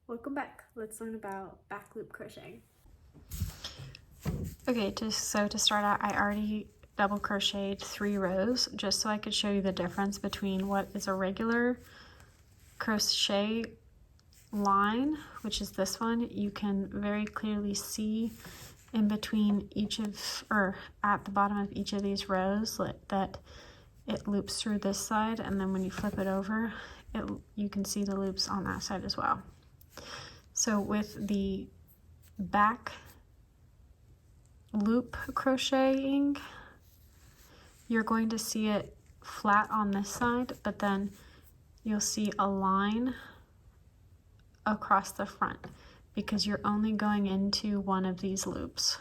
Welcome back. Let's learn about back loop crocheting. Okay, so to start out, I already double crocheted 3 rows just so I could show you the difference between what is a regular crochet line, which is this one. You can very clearly see in between each of, or at the bottom of each of these rows, that it loops through this side, and then when you flip it over, you can see the loops on that side as well. So with the back loop crocheting, you're going to see it flat on this side, but then you'll see a line across the front because you're only going into one of these loops.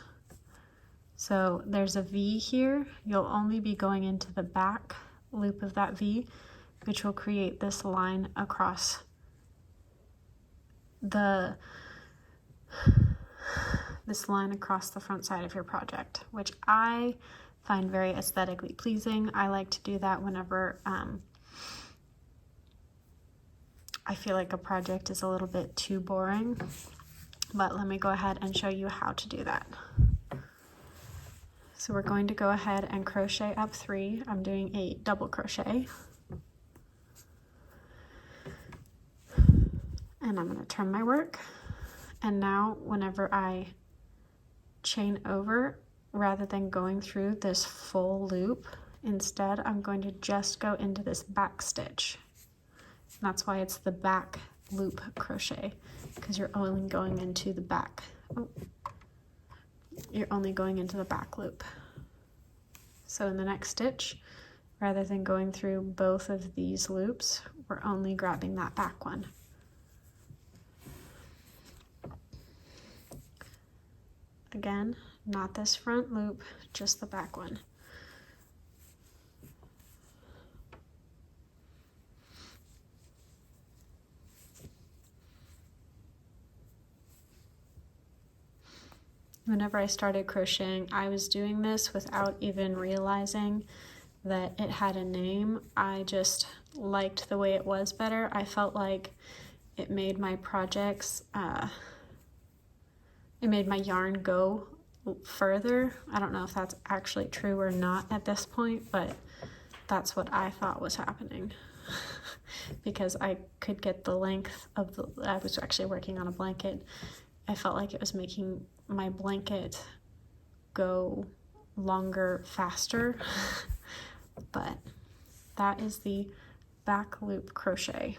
So there's a V here. You'll only be going into the back loop of that V, which will create this line across this line across the front side of your project, which I find very aesthetically pleasing. I like to do that whenever I feel like a project is a little bit too boring, but let me go ahead and show you how to do that. So we're going to go ahead and crochet up 3. I'm doing a double crochet. And I'm going to turn my work. And now whenever I chain over, rather than going through this full loop, instead I'm going to just go into this back stitch. And that's why it's the back loop crochet, because you're only going into the back. You're only going into the back loop. So in the next stitch, rather than going through both of these loops, we're only grabbing that back one. Again, not this front loop, just the back one. Whenever I started crocheting, I was doing this without even realizing that it had a name. I just liked the way it was better. I felt like it made my projects, it made my yarn go further. I don't know if that's actually true or not at this point, but that's what I thought was happening. Because I could get the length of I was actually working on a blanket. I felt like it was making my blanket go longer faster. But that is the back loop crochet.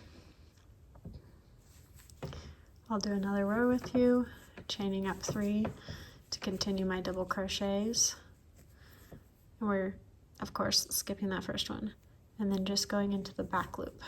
I'll do another row with you, chaining up 3 to continue my double crochets. And we're, of course, skipping that first one, and then just going into the back loop.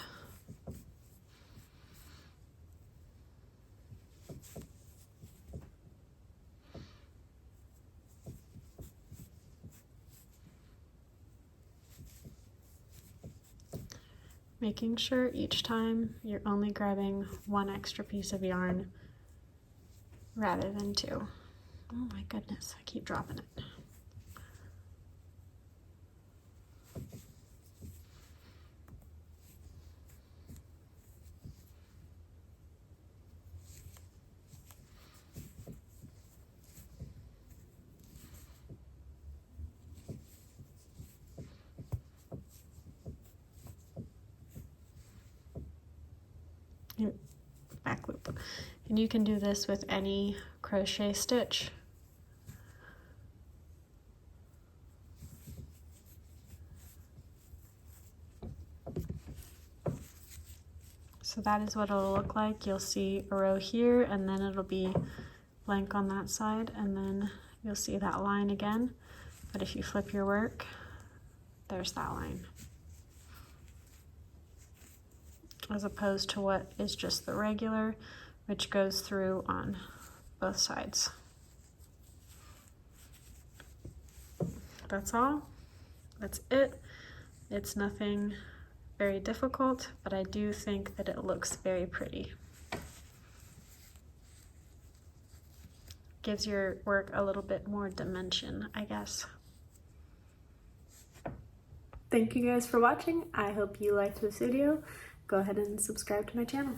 Making sure each time you're only grabbing 1 extra piece of yarn rather than 2. Oh my goodness, I keep dropping it. Back loop. And you can do this with any crochet stitch. So that is what it'll look like. You'll see a row here, and then it'll be blank on that side, and then you'll see that line again. But if you flip your work, there's that line, as opposed to what is just the regular, which goes through on both sides. That's all. That's it. It's nothing very difficult, but I do think that it looks very pretty. Gives your work a little bit more dimension, I guess. Thank you guys for watching. I hope you liked this video. Go ahead and subscribe to my channel.